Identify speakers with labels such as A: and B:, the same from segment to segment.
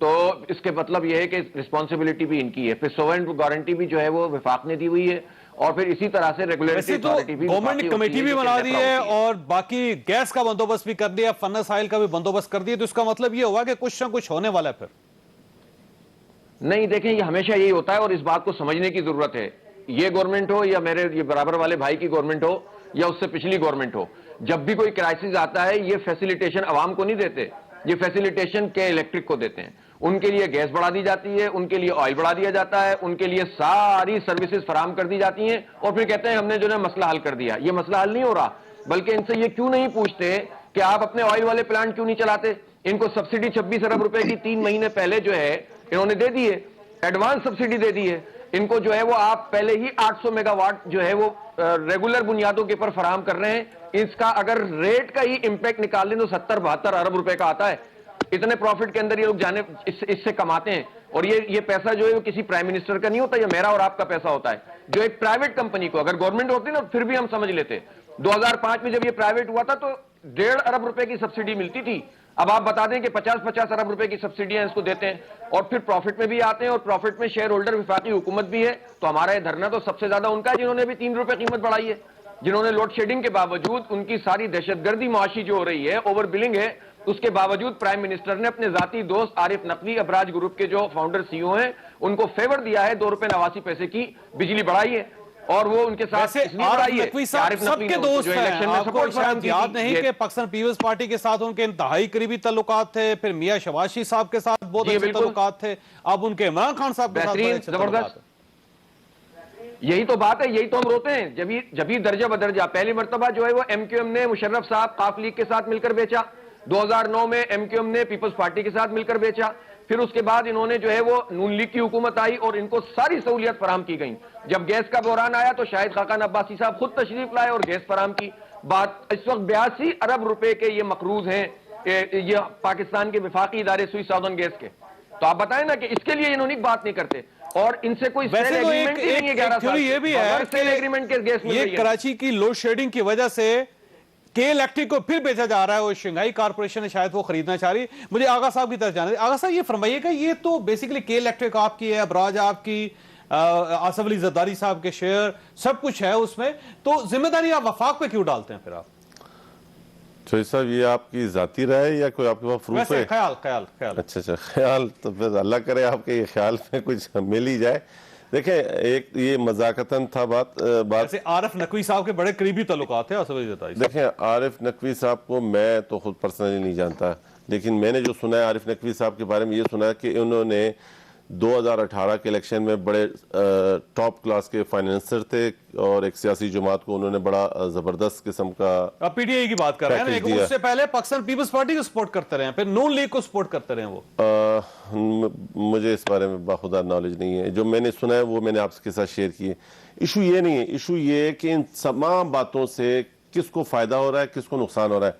A: تو اس کے مطلب یہ ہے کہ رسپانسبلٹی بھی ان کی ہے. پھر سوورن گارنٹی بھی جو ہے وہ وفاق نے دی ہوئی ہے, اور پھر اسی طرح سے ریگولیٹری اتھارٹی بھی
B: گورنمنٹ نے کمیٹی بھی بنا دی ہے اور باقی گیس کا بندوبست بھی کر دیا, فنس آئل کا بھی بندوبست کر دیا, تو اس کا مطلب یہ ہوا کہ کچھ نہ کچھ ہونے والا ہے. پھر
A: نہیں, دیکھیں یہ ہمیشہ یہی ہوتا ہے اور اس بات کو سمجھنے کی ضرورت ہے. یہ گورنمنٹ ہو یا میرے یہ برابر والے بھائی کی گورنمنٹ ہو یا اس سے پچھلی گورنمنٹ ہو, جب بھی کوئی کرائسس آتا ہے یہ فیسیلیٹیشن عوام کو نہیں دیتے, یہ فیسیلیٹیشن کے الیکٹرک کو دیتے ہیں. ان کے لیے گیس بڑھا دی جاتی ہے, ان کے لیے آئل بڑھا دیا جاتا ہے, ان کے لیے ساری سروسز فراہم کر دی جاتی ہیں, اور پھر کہتے ہیں ہم نے جو ہے مسئلہ حل کر دیا. یہ مسئلہ حل نہیں ہو رہا, بلکہ ان سے یہ کیوں نہیں پوچھتے کہ آپ اپنے آئل والے پلانٹ کیوں نہیں چلاتے. ان کو سبسڈی 26 ارب روپے کی 3 مہینے پہلے جو ہے انہوں نے دے دی ہے, ایڈوانس سبسڈی دے دی ہے. ان کو جو ہے وہ آپ پہلے ہی 800 میگا واٹ جو ہے وہ ریگولر بنیادوں کے پر فراہم کر رہے ہیں. اس کا اگر ریٹ کا ہی امپیکٹ نکال لیں تو 70-72 ارب روپے کا آتا ہے. اتنے پروفٹ کے اندر یہ لوگ جانے اس سے کماتے ہیں, اور یہ پیسہ جو ہے وہ کسی پرائم منسٹر کا نہیں ہوتا, یہ میرا اور آپ کا پیسہ ہوتا ہے, جو ایک پرائیویٹ کمپنی کو, اگر گورنمنٹ ہوتی نا پھر بھی ہم سمجھ لیتے. 2005 میں جب یہ پرائیویٹ ہوا تھا تو 1.5 ارب روپے کی سبسڈی ملتی تھی. اب آپ بتا دیں کہ 50 ارب روپے کی سبسڈیاں اس کو دیتے ہیں, اور پھر پروفٹ میں بھی آتے ہیں, اور پروفٹ میں شیئر ہولڈر وفاقی حکومت بھی ہے. تو ہمارا یہ دھرنا تو سب سے زیادہ ان کا ہے جنہوں نے بھی 3 روپے قیمت بڑھائی ہے, جنہوں نے لوڈ شیڈنگ کے باوجود ان کی ساری دہشت گردی معاشی جو ہو رہی ہے, اوور بلنگ ہے, اس کے باوجود پرائم منسٹر نے اپنے ذاتی دوست عارف نقوی, ابراج گروپ کے جو فاؤنڈر سی او ہیں, ان کو فیور دیا ہے, 2 روپے 89 پیسے کی بجلی بڑھائی ہے. اور وہ ان کے ساتھ
B: عارف نقوی صاحب سب کے دوست ہیں. آپ کو شاید یاد نہیں کہ پاکستان پیپلز پارٹی کے ساتھ ان کے انتہائی قریبی تعلقات تھے, پھر میاں شواشی صاحب کے ساتھ بہت اچھے تعلقات تھے, اب ان کے عمران خان صاحب کے ساتھ بہت اچھے تعلقات ہیں.
A: یہی تو بات ہے, یہی تو ہم روتے ہیں. جبھی درجہ بدرجہ پہلی مرتبہ جو ہے وہ ایم کیو ایم نے مشرف صاحب قاف لیگ کے ساتھ مل کر بیچا, 2009 میں ایم کیو ایم نے پیپلز پارٹی کے ساتھ مل کر بیچا, پھر اس کے بعد انہوں نے جو ہے وہ نون لیگ کی حکومت آئی اور ان کو ساری سہولیات فراہم کی گئیں. جب گیس کا بحران آیا تو شاہد خاقان عباسی صاحب خود تشریف لائے اور گیس فراہم کی. بات اس وقت 82 ارب روپے کے یہ مقروض ہیں یہ پاکستان کے وفاقی ادارے سوئی ساؤدرن گیس کے. تو آپ بتائیں نا کہ اس کے لیے انہوں نے بات نہیں کرتے, اور ان سے کوئی سیل ایگریمنٹ ہی نہیں ہے. 11 سال
B: یہ بھی ہے کہ یہ کراچی کی لوڈ شیڈنگ کی وجہ سے کے الیکٹرک کو پھر بیچا جا رہا ہے, اور شنگھائی کارپوریشن شاید وہ خریدنا چاہ رہی. مجھے آغا صاحب کی طرف جانا ہے. آغا صاحب یہ فرمائیے کہ یہ تو بیسیکلی کے الیکٹرک آپ کی ہے, ابراج آپ کی, آصف علی زرداری صاحب کے شیئر, سب کچھ ہے اس میں, تو ذمہ داری آپ وفاق پہ کیوں ڈالتے ہیں پھر آپ؟
C: چوہی صاحب یہ آپ کی ذاتی رائے یا کوئی آپ کے پاس پروف ہے؟
B: خیال.
C: اچھا خیال, تو پھر اللہ کرے آپ کے یہ خیال میں کچھ مل ہی جائے. دیکھیں ایک یہ مذاکتاً تھا بات.
B: عارف نقوی صاحب کے بڑے قریبی تعلقات تھے آصف علی زرداری.
C: دیکھیں عارف نقوی صاحب کو میں تو خود پرسنلی نہیں جانتا, لیکن میں نے جو سنا ہے عارف نقوی صاحب کے بارے میں یہ سنا ہے کہ انہوں نے 2018 کے الیکشن میں بڑے ٹاپ کلاس کے فائنینسر تھے, اور ایک سیاسی جماعت کو انہوں نے بڑا زبردست قسم کا
B: پی ٹی آئی کی بات کر رہے ہیں, لیکن اس سے پہلے پاکستان پیپلز پارٹی کو سپورٹ کرتے رہے ہیں, پھر نون لیگ کو سپورٹ کرتے رہے ہیں. وہ
C: مجھے اس بارے میں باخدا نالج نہیں ہے. جو میں نے سنا ہے وہ میں نے آپ کے ساتھ شیئر کیے. ایشو یہ نہیں ہے, ایشو یہ ہے کہ ان تمام باتوں سے کس کو فائدہ ہو رہا ہے, کس کو نقصان ہو رہا ہے.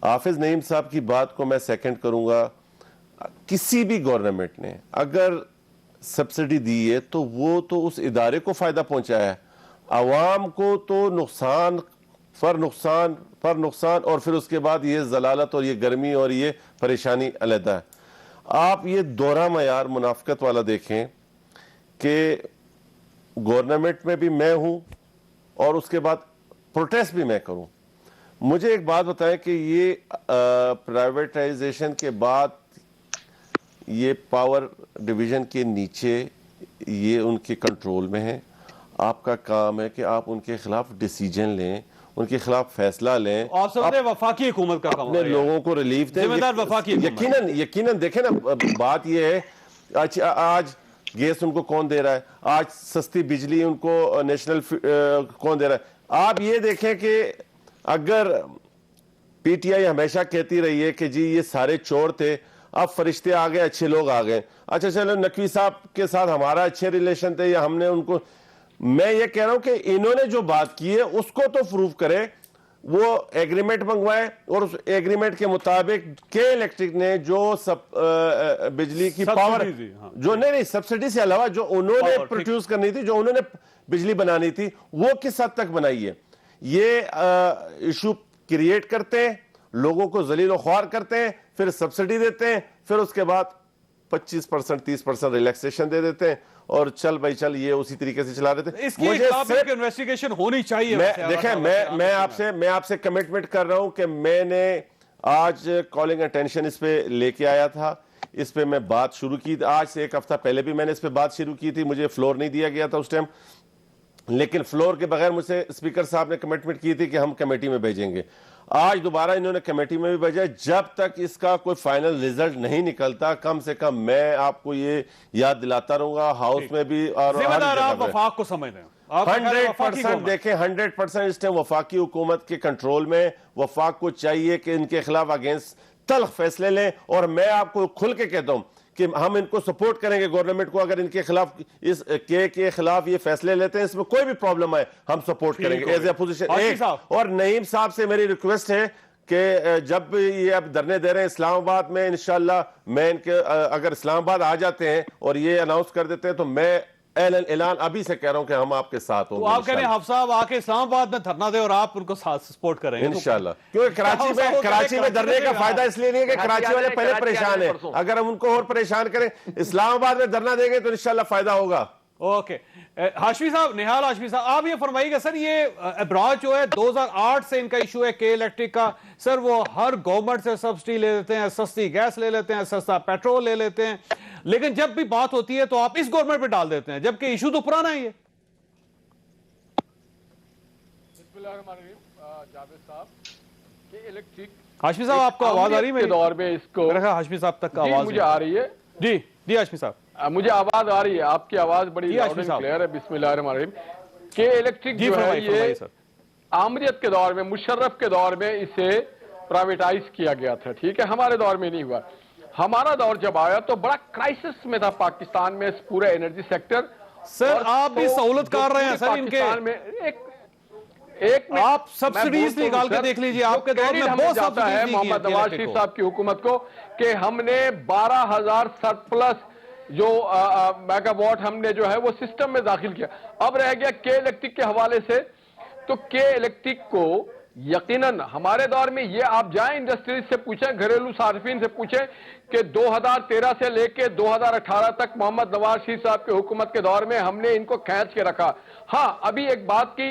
C: حافظ نعیم صاحب کی بات کو میں سیکنڈ کروں گا. کسی بھی گورنمنٹ نے اگر سبسڈی دی ہے تو وہ تو اس ادارے کو فائدہ پہنچایا ہے, عوام کو تو نقصان پر نقصان, اور پھر اس کے بعد یہ ضلالت اور یہ گرمی اور یہ پریشانی علیحدہ ہے. آپ یہ دورہ معیار منافقت والا دیکھیں کہ گورنمنٹ میں بھی میں ہوں اور اس کے بعد پروٹیسٹ بھی میں کروں. مجھے ایک بات بتائیں کہ یہ پرائیویٹائزیشن کے بعد یہ پاور ڈویژن کے نیچے یہ ان کے کنٹرول میں ہیں. آپ کا کام ہے کہ آپ ان کے خلاف ڈیسیجن لیں, ان کے خلاف فیصلہ لیں.
B: آپ سب نے وفاقی حکومت کا کام
C: اپنے لوگوں کو ریلیف دیں. یقیناً دیکھیں نا, بات یہ ہے آج گیس ان کو کون دے رہا ہے, آج سستی بجلی ان کو نیشنل کون دے رہا ہے. آپ یہ دیکھیں کہ اگر پی ٹی آئی ہمیشہ کہتی رہی ہے کہ جی یہ سارے چور تھے, اب فرشتے آ گئے, اچھے لوگ آ گئے. اچھا چلو نقوی صاحب کے ساتھ ہمارا اچھے ریلیشن تھے یا ہم نے ان کو, میں یہ کہہ رہا ہوں کہ انہوں نے جو بات کی ہے اس کو تو پروف کرے, وہ ایگریمنٹ منگوائے, اور اس ایگریمنٹ کے مطابق کے الیکٹرک نے جو بجلی کی پاور جو نہیں سبسڈی سے علاوہ جو انہوں نے پروڈیوس کرنی تھی, جو انہوں نے بجلی بنانی تھی, وہ کس حد تک بنائی ہے. یہ ایشو کریٹ کرتے ہیں, لوگوں کو ذلیل و خوار کرتے ہیں, پھر سبسڈی دیتے ہیں, پھر اس کے بعد 25% 30% ریلیکسیشن دے دیتے ہیں اور چل بھائی چل یہ اسی طریقے سے چلا دیتے ہیں.
B: اس کی انویسٹیگیشن ہونی چاہیے.
C: دیکھیں میں آپ سے کمٹمنٹ کر رہا ہوں کہ میں نے آج کالنگ اٹینشن اس پہ لے کے آیا تھا, اس پہ میں بات شروع کی. آج سے ایک ہفتہ پہلے بھی میں نے اس پہ بات شروع کی تھی, مجھے فلور نہیں دیا گیا تھا اس ٹائم, لیکن فلور کے بغیر مجھ سے اسپیکر صاحب نے کمٹمنٹ کی تھی کہ ہم کمیٹی میں بھیجیں گے. آج دوبارہ انہوں نے کمیٹی میں بھی بھیجا. جب تک اس کا کوئی فائنل ریزلٹ نہیں نکلتا, کم سے کم میں آپ کو یہ یاد دلاتا رہوں گا, ہاؤس میں بھی اور
B: ذمہ دار آپ وفاق کو سمجھ رہے ہیں.
C: 100% دیکھیں 100% اس ٹائم وفاقی حکومت کے کنٹرول میں. وفاق کو چاہیے کہ ان کے خلاف اگینسٹ تلخ فیصلے لیں, اور میں آپ کو کھل کے کہتا ہوں کہ ہم ان کو سپورٹ کریں گے گورنمنٹ کو. اگر ان کے خلاف اس کے خلاف یہ فیصلے لیتے ہیں, اس میں کوئی بھی پرابلم ہے, ہم سپورٹ کریں گے ایز اے اپوزیشن. اور نعیم صاحب سے میری ریکویسٹ ہے کہ جب یہ اب دھرنے دے رہے ہیں اسلام آباد میں, انشاءاللہ میں ان کے اگر اسلام آباد آ جاتے ہیں اور یہ اناؤنس کر دیتے ہیں تو میں اعلان ابھی سے کہہ رہا ہوں کہ ہم آپ کے ساتھ ہوں گے.
B: آپ کہہ رہے ہیں حفظ صاحب آ کے اسلام آباد میں دھرنا دے اور آپ ان کو سپورٹ کریں گے
C: انشاءاللہ, کیونکہ کراچی میں دھرنے کا فائدہ اس لیے نہیں ہے کہ کراچی والے پہلے پریشان ہیں. اگر ہم ان کو اور پریشان کریں, اسلام آباد میں دھرنا دیں گے تو انشاءاللہ فائدہ ہوگا.
B: اوکے ہاشمی صاحب, نہال ہاشمی صاحب, آپ یہ فرمائیے گا سر, یہ ابراج جو ہے 2008 سے ان کا ایشو ہے کے الیکٹرک کا. سر وہ ہر گورنمنٹ سے سبسڈی لے لیتے ہیں, سستی گیس لے لیتے ہیں, سستا پیٹرول لے لیتے ہیں, لیکن جب بھی بات ہوتی ہے تو آپ اس گورنمنٹ پہ ڈال دیتے ہیں, جبکہ ایشو تو پرانا ہی ہے. ہاشمی صاحب آپ کو آواز آ رہی ہے میرے
D: دور میں اس کو
B: ہاشمی صاحب تک کا آواز
D: مجھے آ رہی ہے.
B: جی ہاشمی صاحب
D: مجھے آواز آ رہی ہے, آپ کی آواز بڑی لاؤڈ اینڈ کلیئر ہے. بسم اللہ الرحمن الرحیم. کہ الیکٹرک جو ہے یہ آمریت کے دور میں, مشرف کے دور میں اسے پرائیویٹائز کیا گیا تھا, ٹھیک ہے, ہمارے دور میں نہیں ہوا. ہمارا دور جب آیا تو بڑا کرائسس میں تھا پاکستان میں پورا انرجی سیکٹر.
B: سر آپ بھی سہولت کر رہے ہیں سر ان کے, آپ سبسڈیز نکال کے دیکھ لیجئے, آپ کے دور میں بہت سبسڈیز
D: ہے محمد نواز شریف صاحب کی حکومت کو کہ ہم نے 12,000 سرپلس جو میگا واٹ ہم نے جو ہے وہ سسٹم میں داخل کیا. اب رہ گیا کے الیکٹرک کے حوالے سے, تو کے الیکٹرک کو یقیناً ہمارے دور میں یہ آپ جائیں انڈسٹریز سے پوچھیں, گھریلو صارفین سے پوچھیں کہ 2013 سے لے کے 2018 تک محمد نواز شریف صاحب کی حکومت کے دور میں ہم نے ان کو کھینچ کے رکھا. ہاں ابھی ایک بات کی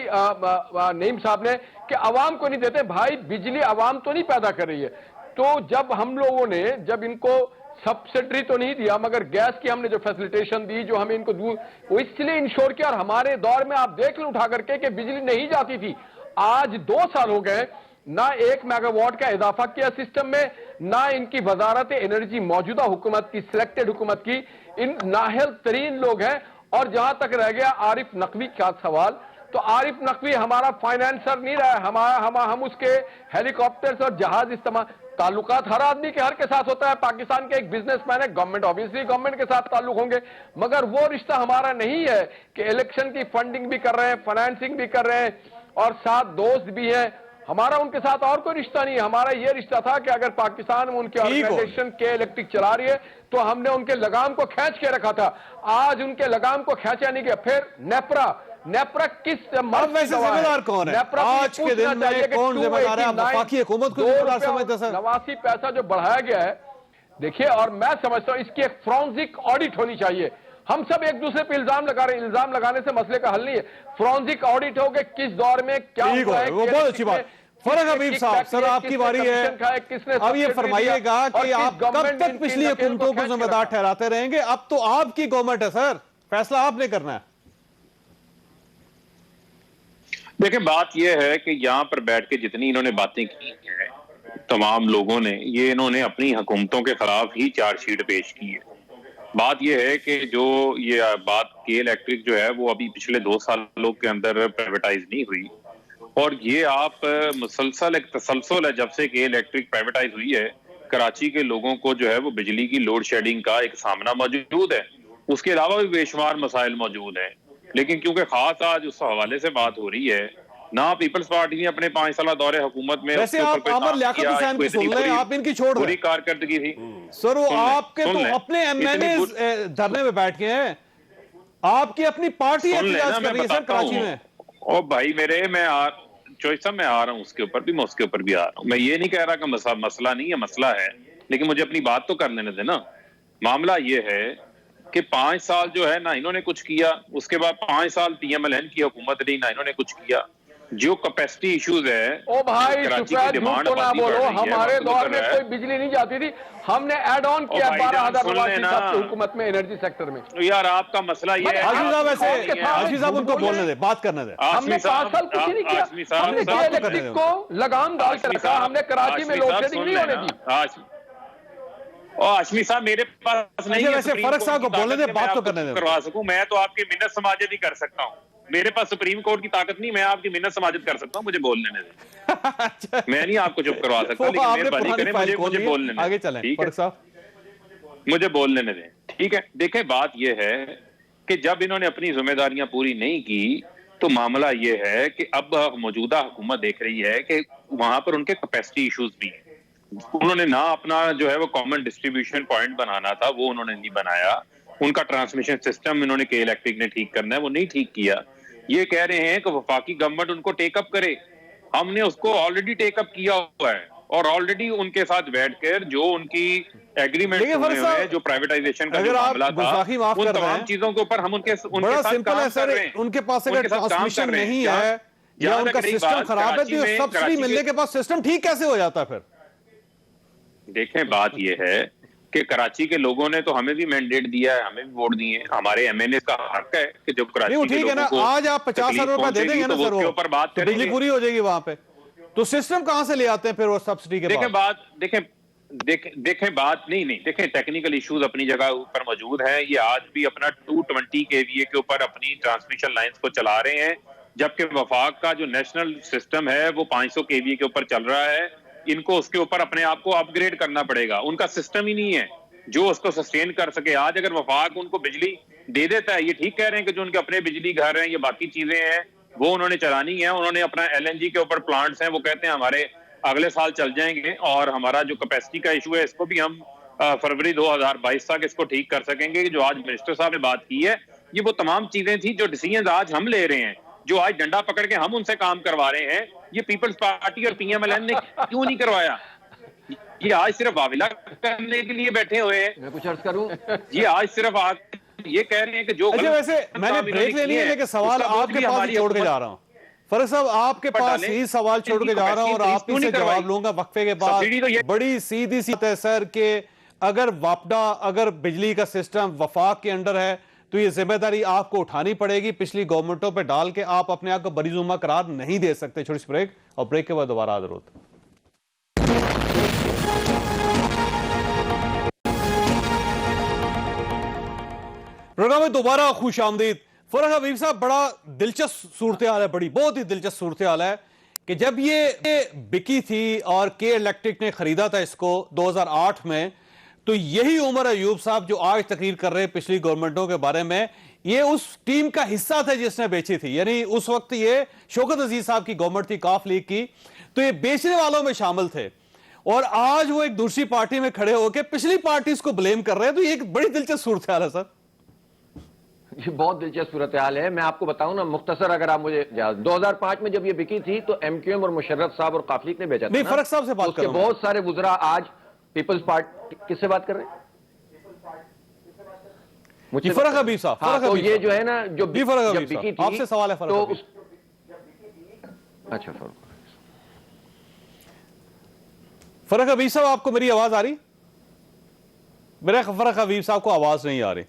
D: نعیم صاحب نے کہ عوام کو نہیں دیتے. بھائی بجلی عوام تو نہیں پیدا کر رہی ہے, تو جب ہم لوگوں نے جب ان کو سبسڈری تو نہیں دیا مگر گیس کی ہم نے جو فیسلیٹیشن دی, جو ہمیں ان کو وہ اس لیے انشور کیا. اور ہمارے دور میں آپ دیکھ لیں اٹھا کر کے کہ بجلی نہیں جاتی تھی. آج 2 سال ہو گئے, نہ 1 میگا واٹ کا اضافہ کیا سسٹم میں, نہ ان کی وزارت انرجی موجودہ حکومت کی, سلیکٹڈ حکومت کی, ان نااہل ترین لوگ ہیں. اور جہاں تک رہ گیا عارف نقوی کا سوال, تو عارف نقوی ہمارا فائنینسر نہیں رہا, ہم اس کے ہیلی کاپٹرز اور جہاز استعمال. تعلقات ہر آدمی کے ہر کے ساتھ ہوتا ہے. پاکستان کے ایک بزنس مین ہے, گورنمنٹ آبویسلی گورنمنٹ کے ساتھ تعلق ہوں گے, مگر وہ رشتہ ہمارا نہیں ہے کہ الیکشن کی فنڈنگ بھی کر رہے ہیں, فائنینسنگ بھی کر رہے ہیں, اور ساتھ دوست بھی ہیں. ہمارا ان کے ساتھ اور کوئی رشتہ نہیں ہے. ہمارا یہ رشتہ تھا کہ اگر پاکستان میں ان کی آرگنائزیشن کے الیکٹرک چلا رہی ہے تو ہم نے ان کے لگام کو کھینچ کے رکھا تھا. آج ان کے لگام کو کھینچا نہیں گیا. پھر نیپرا کس مرد کی دوا ہے؟
B: کون ہے آج کے دن میں, کون ذمہ دار ہے؟ وفاقی حکومت کو ذمہ دار سمجھتے سر.
D: 89 پیسہ جو بڑھایا گیا ہے, دیکھیے, اور میں سمجھتا ہوں اس کی ایک فرانزک آڈٹ ہونی چاہیے. ہم سب ایک دوسرے پہ الزام لگا رہے ہیں, الزام لگانے سے مسئلے کا حل نہیں ہے. فرانزک آڈٹ ہو کہ کس دور میں کیا ہوا ہے.
B: وہ بہت اچھی بات. فرق حبیب صاحب, سر آپ کی باری ہے, اب یہ فرمائیے گا کہ آپ کب تک پچھلی حکومتوں کو ذمہ دار ٹھہراتے رہیں گے؟ اب تو آپ کی گورنمنٹ ہے سر, فیصلہ آپ نے کرنا ہے.
E: دیکھیں بات یہ ہے کہ یہاں پر بیٹھ کے جتنی انہوں نے باتیں کی ہیں تمام لوگوں نے, یہ انہوں نے اپنی حکومتوں کے خلاف ہی چارج شیٹ پیش کی ہے. بات یہ ہے کہ جو یہ بات کے الیکٹرک جو ہے وہ ابھی پچھلے 2 سالوں کے اندر پرائیویٹائز نہیں ہوئی, اور یہ آپ مسلسل ایک تسلسل ہے جب سے کہ الیکٹرک پرائیویٹائز ہوئی ہے. کراچی کے لوگوں کو جو ہے وہ بجلی کی لوڈ شیڈنگ کا ایک سامنا موجود ہے, اس کے علاوہ بھی بے شمار مسائل موجود ہیں. لیکن کیونکہ خاص آج اس حوالے سے بات ہو رہی ہے, نہ پیپلز پارٹی نے اپنے 5 سالہ دور حکومت میں
B: ویسے آپ عامر لیاقت حسین کی سن لیں, آپ ان کی چھوڑ رہے ہیں,
E: پوری کارکردگی تھی
B: سر. وہ آپ کے تو اپنے ایم این اے دھرنے میں بیٹھ کے ہیں, آپ کی اپنی پارٹی احتجاج کر رہی ہے سر کراچی میں.
E: او بھائی میرے, میں چوائس صاحب میں آ رہا ہوں, اس کے اوپر بھی میں اس کے اوپر بھی آ رہا ہوں. میں یہ نہیں کہہ رہا کہ مسئلہ نہیں ہے, مسئلہ ہے, لیکن مجھے اپنی بات تو کر لینے دے نا. معاملہ یہ ہے کہ 5 سال جو ہے نہ انہوں نے کچھ کیا, اس کے بعد 5 سال پی ایم ایل این کی حکومت رہی, نہ انہوں نے کچھ کیا. جو کیپیسٹی ایشوز ہے,
D: او بھائی
E: کراچی کی
D: سفید
E: ڈیمانڈ
D: جھوٹ تو نہ
E: آبادی بڑھ
D: بولو,
E: رہی ہے,
D: ہمارے
E: وقت
D: دور
E: گزر
D: میں
E: رہا
D: کوئی
E: ہے.
D: بجلی نہیں جاتی تھی, ہم نے ایڈ آن کیا
E: او بھائی جان
D: 12,000
E: سن
D: نواز
E: لینا.
D: صاحب کی حکومت میں انرجی سیکٹر میں.
E: یار آپ کا مسئلہ یہ ہے,
B: حاجی صاحب ایسے
D: آپ کے ساتھ
B: حاجی صاحب ان کو بولنے دیں, بات کرنے دیں.
D: ہم نے 5 سال کچھ نہیں کیا,
E: آشمی
D: ہم نے
E: صاحب
D: الیکٹرک کو لگام ڈال کے رکھا, ہم نے کراچی میں لوڈ شیڈنگ نہیں ہونے دی.
E: آشمی صاحب میرے پاس نہیں ہے
B: ویسے فرق صاحب کو بولنے دیں, بات تو کرنے دیں.
E: کروا سکوں میں تو آپ کی منت سماجت ہی کر سکتا ہوں, میرے پاس سپریم کورٹ کی طاقت نہیں, میں آپ کی منت سماجت کر سکتا ہوں, مجھے بولنے دیں. میں نہیں آپ کو چپ کروا سکتا, لیکن مہربانی کریں مجھے بولنے دیں.
B: آگے چلیں فرق صاحب,
E: مجھے بولنے دیں. ٹھیک ہے, دیکھیں بات یہ ہے کہ جب انہوں نے اپنی ذمہ داریاں پوری نہیں کی تو معاملہ یہ ہے کہ اب موجودہ حکومت دیکھ رہی ہے کہ وہاں پر ان کے کیپیسٹی ایشوز بھی ہیں. انہوں نے نہ اپنا جو ہے وہ کامن ڈسٹریبیوشن پوائنٹ بنانا تھا, وہ انہوں نے نہیں بنایا. ان کا ٹرانسمیشن سسٹم انہوں نے کے الیکٹرک نے ٹھیک کرنا ہے, وہ نہیں ٹھیک کیا. یہ کہہ رہے ہیں کہ وفاقی گورنمنٹ ان کو ٹیک اپ کرے, ہم نے اس کو آلریڈی ٹیک اپ کیا ہوا ہے, اور آلریڈی ان کے ساتھ بیٹھ کر جو ان کی ایگریمنٹ ہوئے ہیں, جو پرائیویٹائزیشن کا جو معاملہ تھا, ان تمام چیزوں کے اوپر ہم ان کے ساتھ کام کر رہے ہیں.
B: ان کے پاس اگر ٹرانسمیشن نہیں ہے یا ان کا سسٹم خراب ہے تو سبسڈی ملنے کے بعد سسٹم ٹھیک کیسے ہو جاتا ہے پھر؟
E: دیکھیں بات یہ ہے کہ کراچی کے لوگوں نے تو ہمیں بھی مینڈیٹ دیا ہے, ہمیں بھی ووٹ دیے ہیں, ہمارے ایم این اے کا حق ہے کہ جب کراچی کے لوگوں کو
B: آج آپ 50,000 روپے دے دیں گے نا سر, وہ بجلی پوری ہو جائے گی وہاں پہ, تو سسٹم کہاں سے لے آتے ہیں پھر وہ سبسڈی کے بعد؟
E: دیکھیں بات نہیں, دیکھیں ٹیکنیکل ایشوز اپنی جگہ پر موجود ہیں. یہ آج بھی اپنا 220 kVA کے اوپر اپنی ٹرانسمیشن لائنز کو چلا رہے ہیں, جبکہ وفاق کا جو نیشنل سسٹم ہے وہ 500 kVA کے اوپر چل رہا ہے. ان کو اس کے اوپر اپنے آپ کو اپ گریڈ کرنا پڑے گا, ان کا سسٹم ہی نہیں ہے جو اس کو سسٹین کر سکے. آج اگر وفاق ان کو بجلی دے دیتا ہے, یہ ٹھیک کہہ رہے ہیں کہ جو ان کے اپنے بجلی گھر ہیں, یہ باقی چیزیں ہیں, وہ انہوں نے چلانی ہے. انہوں نے اپنا ایل این جی کے اوپر پلانٹس ہیں, وہ کہتے ہیں ہمارے اگلے سال چل جائیں گے, اور ہمارا جو کیپیسٹی کا ایشو ہے اس کو بھی ہم فروری 2022 تک اس کو ٹھیک کر سکیں گے. جو آج منسٹر صاحب نے بات کی ہے, یہ وہ تمام چیزیں تھیں جو ڈیسیژنز آج ہم لے رہے ہیں, جو آج ڈنڈا پکڑ کے ہم ان سے کام کروا رہے ہیں. یہ پیپلز پارٹی اور پی ایم ایل این نے کیوں نہیں کروایا؟ یہ آج صرف واویلا کرنے کے لیے بیٹھے ہوئے ہیں.
A: میں کچھ عرض کروں,
E: یہ آج صرف یہ کہہ رہے ہیں کہ جو
B: ویسے میں نے بریک لے لیا ہے کہ سوال آپ کے پاس چھوڑ کے جا رہا ہوں. فرق صاحب آپ کے پاس ہی سوال چھوڑ کے جا رہا ہوں, اور آپ ہی سے جواب لوں گا وقفے کے بعد. بڑی سیدھی سی ہے سر کہ اگر واپڈا, اگر بجلی کا سسٹم وفاق کے انڈر ہے تو یہ ذمہ داری آپ کو اٹھانی پڑے گی. پچھلی گورنمنٹوں پہ ڈال کے آپ اپنے آپ کو بری ذمہ قرار نہیں دے سکتے. چھوٹی سی بریک, اور بریک کے بعد دوبارہ حاضر ہوتے ہیں. پروگرام میں دوبارہ خوش آمدید. فرح حبیب صاحب, بڑا دلچسپ صورتحال ہے, بہت ہی دلچسپ صورتحال ہے کہ جب یہ بکی تھی اور کے الیکٹرک نے خریدا تھا اس کو 2008 میں, تو یہی عمر ایوب صاحب جو آج تقریر کر رہے ہیں پچھلی گورنمنٹوں کے بارے میں, یہ اس ٹیم کا حصہ تھے جس نے بیچی تھی. یعنی اس وقت یہ شوکت عزیز صاحب کی گورنمنٹ تھی, کاف لیگ کی, تو یہ بیچنے والوں میں شامل تھے, اور آج وہ ایک دوسری پارٹی میں کھڑے ہو کے پچھلی پارٹی اس کو بلیم کر رہے ہیں. تو یہ ایک بڑی دلچسپ صورتحال ہے سر.
A: یہ بہت دلچسپ صورتحال ہے. میں آپ کو بتاؤں نا مختصر, اگر آپ مجھے 2005 میں جب یہ بکی تھی تو ایم کیو ایم اور مشرف صاحب اور کاف لیگ نے بیچا تھا.
B: نہیں, فرق صاحب سے بات کروں.
A: بہت سارے وزراء آج پیپلز پارٹی, کس سے بات کر رہے ہیں؟
B: جی فرق حبیب صاحب.
A: ہاں, تو یہ جو ہے نا جو
B: بکی تھی, آپ سے سوال ہے فرق حبیب.
A: اچھا
B: فرق حبیب صاحب, آپ کو میری آواز آ رہی؟ میرے فرق حبیب صاحب کو آواز نہیں آ رہی.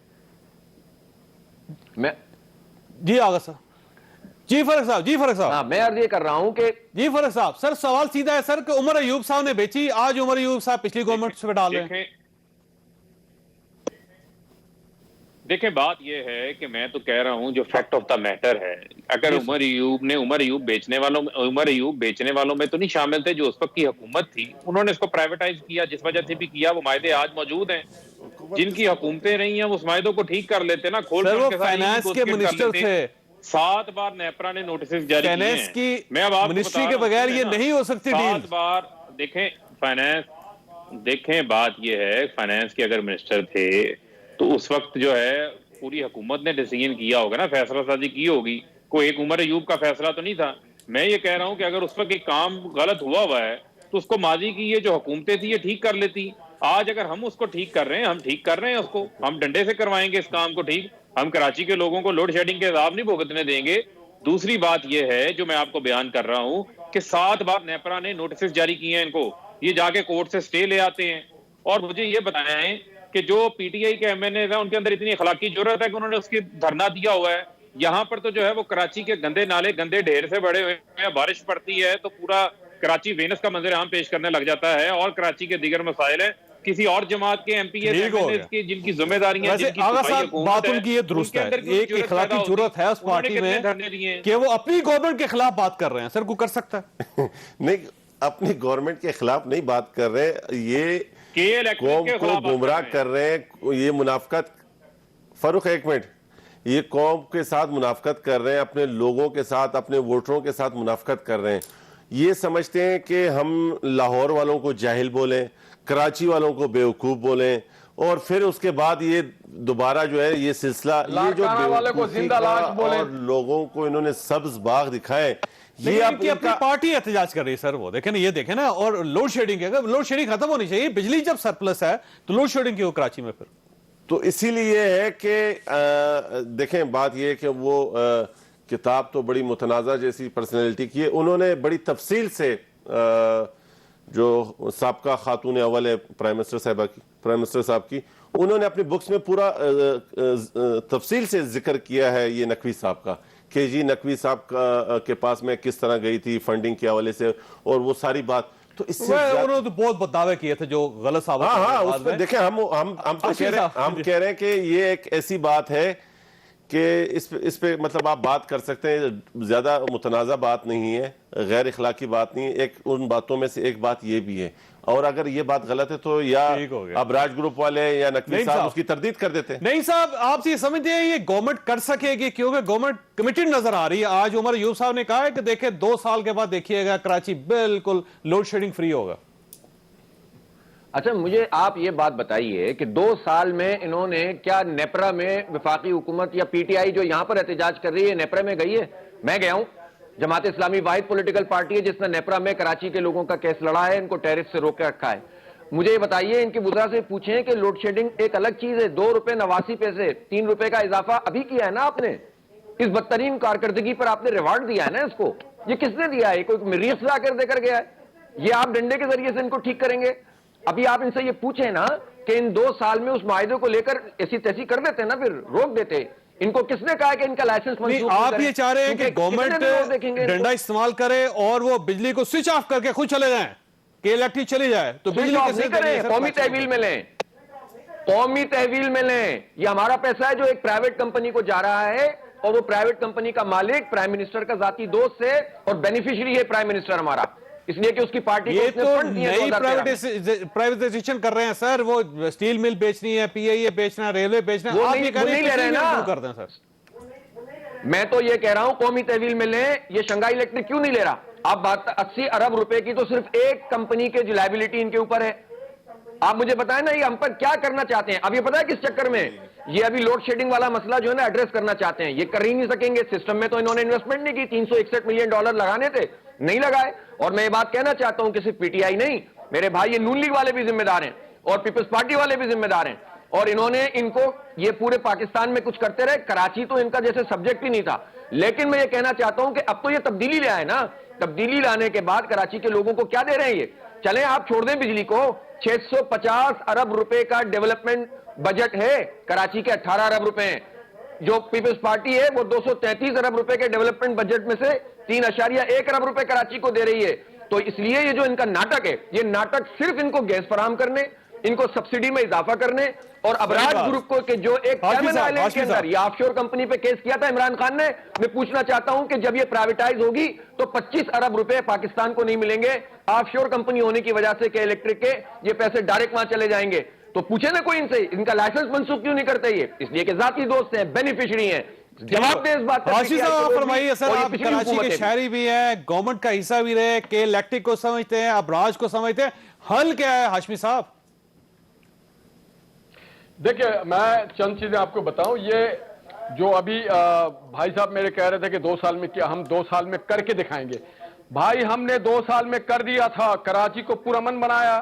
A: میں
B: جی آگا سر. جی فرق صاحب.
A: ہاں, میں عرض یہ کر رہا ہوں کہ
B: جی فرق صاحب, سر سوال سیدھا ہے سر کہ عمر ایوب صاحب نے بیچی, آج عمر ایوب صاحب پچھلی گورنمنٹ سے ڈال رہے ہیں.
E: دیکھیں بات یہ ہے کہ میں تو کہہ رہا ہوں جو فیکٹ آف دا میٹر ہے, اگر عمر ایوب بیچنے والوں میں تو نہیں شامل تھے جو اس وقت کی حکومت تھی. انہوں نے اس کو پرائیویٹائز کیا, جس وجہ سے بھی کیا, وہ معاہدے آج موجود ہیں. جن کی حکومتیں رہی ہیں اس معاہدوں کو ٹھیک کر لیتے نا, کھول
B: کر فائنانس کے منسٹر تھے,
E: 7 بار نیپرا نے نوٹسز جاری کیے ہیں.
B: فائنانس کی منسٹری کے بغیر یہ نہیں ہو سکتی ڈیل.
E: 7 بار دیکھیں فائنانس, دیکھیں بات یہ ہے, فائنانس کے اگر منسٹر تھے تو اس وقت جو ہے پوری حکومت نے ڈیسیژن کیا ہوگا نا, فیصلہ سازی کی ہوگی, کوئی ایک عمر ایوب کا فیصلہ تو نہیں تھا. میں یہ کہہ رہا ہوں کہ اگر اس وقت ایک کام غلط ہوا ہے تو اس کو ماضی کی یہ جو حکومتیں تھی یہ ٹھیک کر لیتی. آج اگر ہم اس کو ٹھیک کر رہے ہیں، ہم ٹھیک کر رہے ہیں اس کو، ہم ڈنڈے سے کروائیں گے اس کام کو ٹھیک. ہم کراچی کے لوگوں کو لوڈ شیڈنگ کے عذاب نہیں بھگتنے دیں گے. دوسری بات یہ ہے جو میں آپ کو بیان کر رہا ہوں کہ 7 بار نیپرا نے نوٹسز جاری کیے ہیں ان کو، یہ جا کے کورٹ سے سٹے لے آتے ہیں. اور مجھے یہ بتائیں کہ جو پی ٹی آئی کے ایم این ایز ہیں ان کے اندر اتنی اخلاقی جرات ہے کہ انہوں نے اس کی دھرنا دیا ہوا ہے. یہاں پر تو جو ہے وہ کراچی کے گندے نالے گندے ڈھیر سے بڑے ہوئے ہیں، بارش پڑتی ہے تو پورا کراچی وینس کا منظر عام پیش کرنے لگ جاتا ہے. اور کراچی کے دیگر مسائل ہیں کسی اور جماعت کے ایم پی ایس کی جن کی ذمہ داریاں جن کی
B: بات ان کی یہ درست ہے، ایک اخلاقی جرات ہے اس پارٹی میں کہ وہ اپنی گورنمنٹ کے خلاف بات کر رہے ہیں. سر کو کر سکتا ہے
C: نہیں، اپنی گورنمنٹ کے خلاف نہیں بات کر رہے، یہ قوم کو گمراہ کر رہے ہیں. یہ منافقت، فاروق ایک منٹ، یہ قوم کے ساتھ منافقت کر رہے ہیں، اپنے لوگوں کے ساتھ، اپنے ووٹروں کے ساتھ منافقت کر رہے ہیں. یہ سمجھتے ہیں کہ ہم لاہور والوں کو جاہل بولیں، کراچی والوں کو بیوقوف بولیں، اور پھر اس کے بعد یہ دوبارہ جو ہے یہ سلسلہ، یہ جو بیوقوفی کا اور لوگوں کو انہوں نے سبز باغ دکھائے، یہ
B: اپنی پارٹی احتجاج کر رہی ہے. سر وہ دیکھیں نا، یہ دیکھیں نا. اور لوڈ شیڈنگ ہے، لوڈ شیڈنگ ختم ہونی چاہیے. بجلی جب سرپلس ہے تو لوڈ شیڈنگ کیوں کراچی میں؟ پھر
C: تو اسی لیے ہے کہ دیکھیں بات یہ ہے کہ وہ کتاب تو بڑی متنازع جیسی پرسنالٹی کی ہے. انہوں نے بڑی تفصیل سے جو سابقہ خاتون اول ہے پرائم منسٹر صاحب کی، انہوں نے اپنی بکس میں پورا تفصیل سے ذکر کیا ہے یہ نقوی صاحب کا، کہ جی نقوی صاحب کے پاس میں کس طرح گئی تھی فنڈنگ کے حوالے سے، اور وہ ساری بات. تو اس سے
B: انہوں نے بہت دعوے کیے تھے جو غلط ثابت ہوئے.
C: ہاں اس پہ دیکھیں ہم کہہ رہے ہیں کہ یہ ایک ایسی بات ہے کہ اس پہ مطلب آپ بات کر سکتے ہیں، زیادہ متنازع بات نہیں ہے، غیر اخلاقی بات نہیں ہے. ایک ان باتوں میں سے ایک بات یہ بھی ہے، اور اگر یہ بات غلط ہے تو یا ابراج گروپ والے یا نقوی صاحب اس کی تردید کر دیتے.
B: نہیں صاحب، آپ سے یہ سمجھتے ہیں یہ گورنمنٹ کر سکے گی؟ کیونکہ گورنمنٹ کمیٹڈ نظر آ رہی ہے. آج عمر ایوب صاحب نے کہا ہے کہ دیکھیں 2 سال کے بعد دیکھیے گا کراچی بالکل لوڈ شیڈنگ فری ہوگا.
A: اچھا مجھے آپ یہ بات بتائیے کہ 2 سال میں انہوں نے کیا نیپرا میں وفاقی حکومت یا پی ٹی آئی جو یہاں پر احتجاج کر رہی ہے نیپرا میں گئی ہے؟ میں گیا ہوں. جماعت اسلامی واحد پولیٹیکل پارٹی ہے جس نے نیپرا میں کراچی کے لوگوں کا کیس لڑا ہے، ان کو ٹیرف سے روک کے رکھا ہے. مجھے یہ بتائیے، ان کی وزراء سے پوچھیں کہ لوڈ شیڈنگ ایک الگ چیز ہے. 2 روپے 89 پیسے، 3 روپے کا اضافہ ابھی کیا ہے نا آپ نے. اس بدترین کارکردگی پر آپ نے ریوارڈ دیا ہے نا اس کو. یہ کس نے دیا ہے؟ کوئی مریخ لا کر دے کر گیا ہے؟ یہ آپ ڈنڈے کے ذریعے سے ان کو ٹھیک کریں گے؟ ابھی آپ ان سے یہ پوچھیں نا کہ ان 2 سال میں اس معاہدے کو لے کر ایسی تیسی کر دیتے نا، پھر روک دیتے. ان کو کس نے کہا کہ ان کا لائسنس منسوخ؟
B: آپ یہ چاہ رہے ہیں کہ گورنمنٹ ڈنڈا استعمال کرے اور وہ بجلی کو سوئچ آف کر کے خود چلے جائیں کہ الیکٹرک چلی جائے؟ تو بجلی
A: کیسے کریں؟ قومی تحویل میں لیں، قومی تحویل میں لیں. یہ ہمارا پیسہ ہے جو ایک پرائیویٹ کمپنی کو جا رہا ہے، اور وہ پرائیویٹ کمپنی کا مالک پرائم منسٹر کا ذاتی دوست ہے اور بینیفیشری ہے پرائم منسٹر ہمارا، اس لیے کہ اس کی پارٹی کو اس نے فنڈ دیے.
B: نئی پرائیویٹائزیشن کر رہے ہیں سر. وہ سٹیل مل بیچنی ہے، پی آئی اے بیچنا ہے، ریلوے بیچنا ہے، آپ یہ کہہ رہے ہیں نا کر دیں. سر
A: میں تو یہ کہہ رہا ہوں قومی تحویل میں لیں. یہ شنگھائی الیکٹرک کیوں نہیں لے رہا؟ آپ بات 80 ارب روپے کی تو صرف ایک کمپنی کے جو لائبلٹی ان کے اوپر ہے. آپ مجھے بتائیں نا یہ ہم پر کیا کرنا چاہتے ہیں؟ اب یہ پتا ہے کس چکر میں یہ ابھی لوڈ شیڈنگ والا مسئلہ جو ہے نا ایڈریس کرنا چاہتے ہیں. یہ کر ہی نہیں سکیں گے. سسٹم میں تو انہوں نے انویسٹمنٹ نہیں کی. 361 ملین ڈالر لگانے تھے، نہیں لگائے. اور میں یہ بات کہنا چاہتا ہوں کہ صرف پی ٹی آئی نہیں، میرے بھائی یہ نون لیگ والے بھی ذمہ دار ہیں اور پیپلز پارٹی والے بھی ذمہ دار ہیں. اور انہوں نے ان کو یہ پورے پاکستان میں کچھ کرتے رہے. کراچی تو ان کا جیسے سبجیکٹ ہی نہیں تھا. لیکن میں یہ کہنا چاہتا ہوں کہ اب تو یہ تبدیلی لے آئے نا. تبدیلی لانے کے بعد کراچی کے لوگوں کو کیا دے رہے ہیں یہ؟ چلیں آپ چھوڑ دیں بجلی کو. 650 ارب روپے کا ڈیولپمنٹ بجٹ ہے، کراچی کے 18 ارب روپے ہیں. جو پیپلز پارٹی ہے وہ 233 ارب روپے کے ڈیولپمنٹ بجٹ میں سے 3.1 ارب روپے کراچی کو دے رہی ہے. تو اس لیے یہ جو ان کا ناٹک ہے، یہ ناٹک صرف ان کو گیس فراہم کرنے، ان کو سبسڈی میں اضافہ کرنے، اور ابراج گروپ کو کہ جو ایک کیمن آئلینڈ کے اندر یہ آف شور کمپنی پہ کیس کیا تھا عمران خان نے. میں پوچھنا چاہتا ہوں کہ جب یہ پرائیویٹائز ہوگی تو 25 ارب روپے پاکستان کو نہیں ملیں گے آف شور کمپنی ہونے کی وجہ سے کہ الیکٹرک کے یہ پیسے ڈائریکٹ وہاں چلے جائیں گے. تو پوچھیں نا کوئی ان سے ان کا لائسنس منسوخ کیوں نہیں کرتے؟ یہ اس لیے کہ ذاتی دوست ہیں، بینیفیشری ہیں. جواب دیں اس بات کا.
B: ہاشمی صاحب آپ فرمائیے سر، آپ کراچی کے شہری بھی ہیں، گورنمنٹ کا حصہ بھی رہے، کہ الیکٹرک کو سمجھتے ہیں، ابراج کو سمجھتے ہیں، حل کیا ہے ہاشمی صاحب؟
D: دیکھیں میں چند چیزیں آپ کو بتاؤں. یہ جو ابھی بھائی صاحب میرے کہہ رہے تھے کہ 2 سال میں کیا، ہم 2 سال میں کر کے دکھائیں گے. بھائی ہم نے 2 سال میں کر دیا تھا. کراچی کو پرامن بنایا،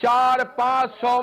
D: 400-500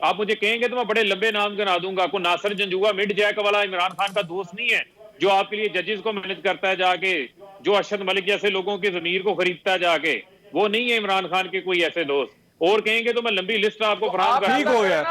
E: آپ مجھے کہیں گے تو میں بڑے لمبے نام گنا دوں گا. کوئی ناصر جنجوعہ مڈ جیک والا عمران خان کا دوست نہیں ہے جو آپ کے لیے ججز کو مینج کرتا ہے جا کے, جو ارشد ملک جیسے لوگوں کی ضمیر کو خریدتا ہے جا کے, وہ نہیں ہے عمران خان کے کوئی ایسے دوست. اور کہیں گے تو میں لمبی لسٹ آپ کو فراہم کر
B: ٹھیک ہو گیا.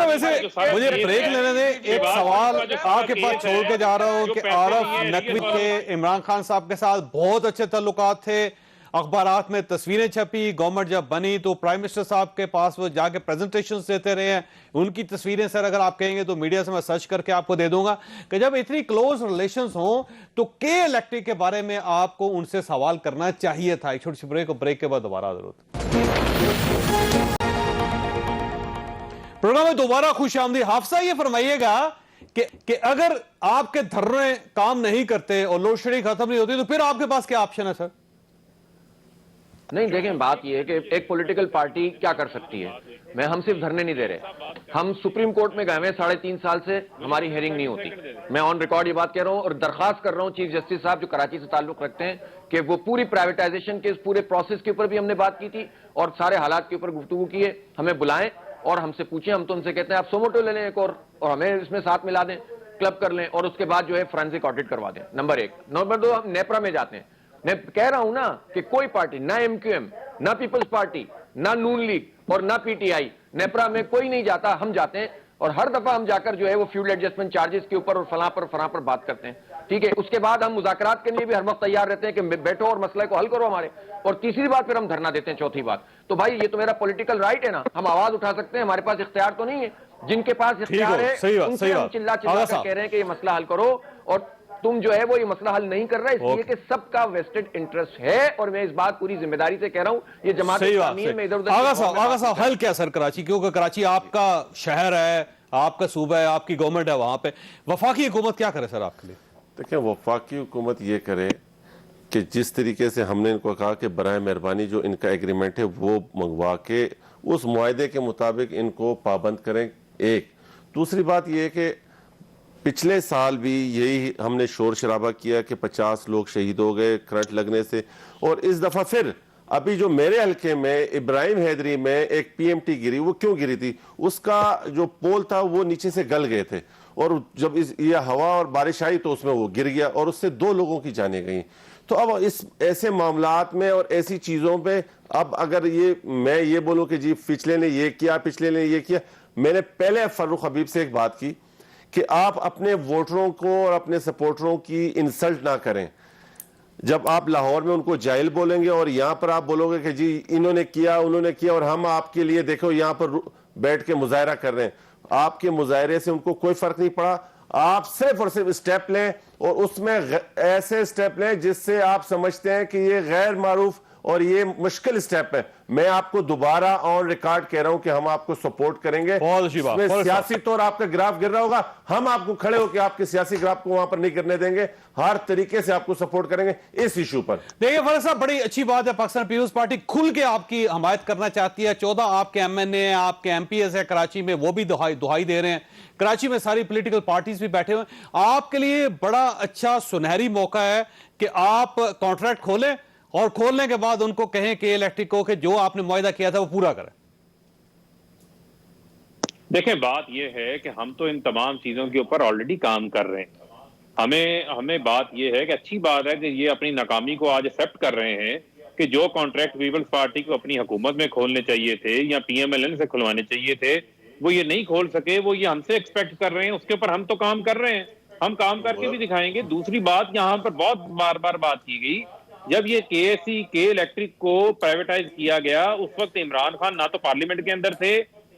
B: ویسے مجھے بریک لینے دیں, ایک سوال آپ کے پاس چھوڑ کے جا رہا ہوں کہ عارف نقوی کے عمران خان صاحب کے ساتھ بہت اچھے تعلقات تھے, اخبارات میں تصویریں چھپی, گورنمنٹ جب بنی تو پرائم منسٹر صاحب کے پاس وہ جا کے پریزنٹیشنز دیتے رہے ہیں, ان کی تصویریں سر اگر آپ کہیں گے تو میڈیا سے میں سرچ کر کے آپ کو دے دوں گا کہ جب اتنی کلوز ریلیشنز ہوں تو کے الیکٹرک کے بارے میں آپ کو ان سے سوال کرنا چاہیے تھا. ایک چھوٹی سی بریک, اور بریک کے بعد دوبارہ ضرورت پروگرام میں دوبارہ خوش آمدید. حافظہ یہ فرمائیے گا کہ اگر آپ کے دھرنے کام نہیں کرتے اور لوڈ شیڈنگ ختم نہیں ہوتی تو پھر آپ کے پاس کیا آپشن ہے سر؟
A: نہیں دیکھیں, بات یہ ہے کہ ایک پولیٹیکل پارٹی کیا کر سکتی ہے. ہم صرف دھرنے نہیں دے رہے, ہم سپریم کورٹ میں گئے ہوئے 3.5 سال سے ہماری ہیئرنگ نہیں ہوتی. میں آن ریکارڈ یہ بات کہہ رہا ہوں اور درخواست کر رہا ہوں چیف جسٹس صاحب جو کراچی سے تعلق رکھتے ہیں کہ وہ پوری پرائیویٹائزیشن کے اس پورے پروسیس کے اوپر بھی ہم نے بات کی تھی اور سارے حالات کے اوپر گفتگو کی ہے. ہمیں بلائیں اور ہم سے پوچھیں, ہم تو ان سے کہتے ہیں آپ سوموٹو لے لیں ایک اور ہمیں اس میں ساتھ ملا دیں, کلب کر لیں اور اس کے بعد جو ہے فورینسک آڈٹ کروا دیں. نمبر 1. نمبر 2, ہم نیپرا میں جاتے ہیں. میں کہہ رہا ہوں نا کہ کوئی پارٹی, نہ ایم کیو ایم, نہ پیپلز پارٹی, نہ نون لیگ اور نہ پی ٹی آئی, نیپرا میں کوئی نہیں جاتا, ہم جاتے ہیں اور ہر دفعہ ہم جا کر جو ہے وہ فیوڈ ایڈجسٹمنٹ چارجز کے اوپر اور فلاں پر بات کرتے ہیں. ٹھیک ہے, اس کے بعد ہم مذاکرات کے لیے بھی ہر وقت تیار رہتے ہیں کہ بیٹھو اور مسئلے کو حل کرو ہمارے. اور تیسری بات پھر ہم دھرنا دیتے ہیں. چوتھی بات تو بھائی یہ تو میرا پولیٹیکل رائٹ ہے نا, ہم آواز اٹھا سکتے ہیں, ہمارے پاس اختیار تو نہیں ہے. جن کے پاس اختیار ہے ان سے ہم چلا کر کہہ رہے ہیں کہ یہ مسئلہ حل کرو, اور تم جو ہے وہ یہ مسئلہ حل نہیں کر رہا, اس لیے کہ سب کا ویسٹڈ انٹرسٹ ہے. اور میں اس بات پوری ذمہ داری سے کہہ رہا ہوں, یہ جماعت اسلامی ہے. میں ادھر ادھر
B: آغا صاحب حل کیا سر کراچی, کیونکہ کراچی آپ کا شہر ہے, آپ کا صوبہ ہے, آپ کی گورنمنٹ ہے وہاں پہ, وفاقی حکومت کیا کرے سر آپ کے لیے؟
C: دیکھیں, وفاقی حکومت یہ کرے کہ جس طریقے سے ہم نے ان کو کہا کہ برائے مہربانی جو ان کا ایگریمنٹ ہے وہ منگوا کے اس معاہدے کے مطابق ان کو پابند کریں. ایک دوسری بات یہ ہے کہ پچھلے سال بھی یہی ہم نے شور شرابہ کیا کہ 50 لوگ شہید ہو گئے کرنٹ لگنے سے, اور اس دفعہ پھر ابھی جو میرے حلقے میں ابراہیم حیدری میں ایک پی ایم ٹی گری, وہ کیوں گری تھی, اس کا جو پول تھا وہ نیچے سے گل گئے تھے, اور جب یہ ہوا اور بارش آئی تو اس میں وہ گر گیا اور اس سے 2 لوگوں کی جانیں گئیں. تو اب اس ایسے معاملات میں اور ایسی چیزوں پہ اب اگر میں یہ بولوں کہ جی پچھلے نے یہ کیا, پچھلے نے یہ کیا, میں نے پہلے فاروق حبیب سے ایک بات کی کہ آپ اپنے ووٹروں کو اور اپنے سپورٹروں کی انسلٹ نہ کریں. جب آپ لاہور میں ان کو جاہل بولیں گے اور یہاں پر آپ بولو گے کہ جی انہوں نے کیا اور ہم آپ کے لیے دیکھو یہاں پر بیٹھ کے مظاہرہ کر رہے ہیں, آپ کے مظاہرے سے ان کو کوئی فرق نہیں پڑا. آپ صرف اور صرف اسٹیپ لیں, اور اس میں ایسے اسٹیپ لیں جس سے آپ سمجھتے ہیں کہ یہ غیر معروف اور یہ مشکل اسٹیپ ہے. میں آپ کو دوبارہ آن ریکارڈ کہہ رہا ہوں کہ ہم آپ کو سپورٹ کریں گے. سیاسی طور آپ کا گراف گر رہا ہوگا, ہم آپ کو کھڑے ہو کے آپ کے سیاسی گراف کو وہاں پر نہیں کرنے دیں گے, ہر طریقے سے آپ کو سپورٹ کریں گے اس ایشو پر.
B: دیکھیں فارغ صاحب, بڑی اچھی بات ہے, پاکستان پیپلز پارٹی کھل کے آپ کی حمایت کرنا چاہتی ہے. 14 آپ کے ایم این اے, آپ کے ایم پی ایس ہے کراچی میں, وہ بھی دہائی دے رہے ہیں. کراچی میں ساری پولیٹیکل پارٹیز بھی بیٹھے ہوئے ہیں. آپ کے لیے بڑا اچھا سنہری موقع ہے کہ آپ کانٹریکٹ کھولیں اور کھولنے کے بعد ان کو کہیں کہ الیکٹرک کو کہ جو آپ نے معاہدہ کیا تھا وہ پورا کریں.
E: دیکھیں, بات یہ ہے کہ ہم تو ان تمام چیزوں کے اوپر آلریڈی کام کر رہے ہیں. ہمیں بات یہ ہے کہ اچھی بات ہے کہ یہ اپنی ناکامی کو آج ایکسپٹ کر رہے ہیں کہ جو کانٹریکٹ پیپلز پارٹی کو اپنی حکومت میں کھولنے چاہیے تھے یا پی ایم ایل این سے کھلوانے چاہیے تھے وہ یہ نہیں کھول سکے, وہ یہ ہم سے ایکسپیکٹ کر رہے ہیں. اس کے اوپر ہم تو کام کر رہے ہیں, ہم کام کر کے بھی دکھائیں گے. دوسری بات یہاں پر بہت بار بات کی گئی, جب یہ کے ایس سی کے الیکٹرک کو پرائیویٹائز کیا گیا اس وقت عمران خان نہ تو پارلیمنٹ کے اندر تھے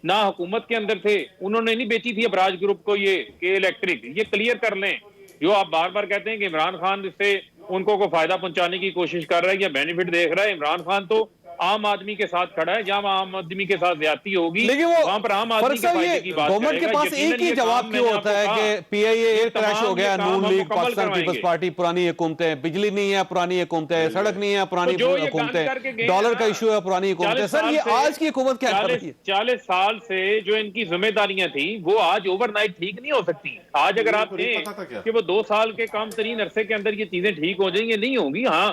E: نہ حکومت کے اندر تھے. انہوں نے نہیں بیچی تھی ابراج گروپ کو یہ کے الیکٹرک. یہ کلیئر کر لیں, جو آپ بار کہتے ہیں کہ عمران خان اس سے ان کو فائدہ پہنچانے کی کوشش کر رہا ہے یا بینیفٹ دیکھ رہا ہے. عمران خان تو عام آدمی کے ساتھ کھڑا ہے, جہاں عام آدمی کے ساتھ زیادتی ہوگی وہاں پر عام آدمی کے فائدے کی بات
B: گورنمنٹ کے پاس ایک ہی جواب کیوں ہوتا ہے کہ پی آئی اے کریش ہو گیا, نون لیگ, پاکستان پیپلز پارٹی, پرانی حکومتیں, بجلی نہیں ہے پرانی حکومتیں, سڑک نہیں ہے پرانی حکومتیں, ڈالر کا ایشو ہے پرانی حکومتیں. سر یہ آج کی حکومت کیا کر رہی ہے؟
E: 40 سال سے جو ان کی ذمہ داریاں تھیں وہ آج اوور نائٹ ٹھیک نہیں ہو سکتی. آج اگر آپ کہیں کہ وہ 2 سال کے کام ترین عرصے کے اندر یہ چیزیں ٹھیک ہو جائیں گے, نہیں ہوں گی. ہاں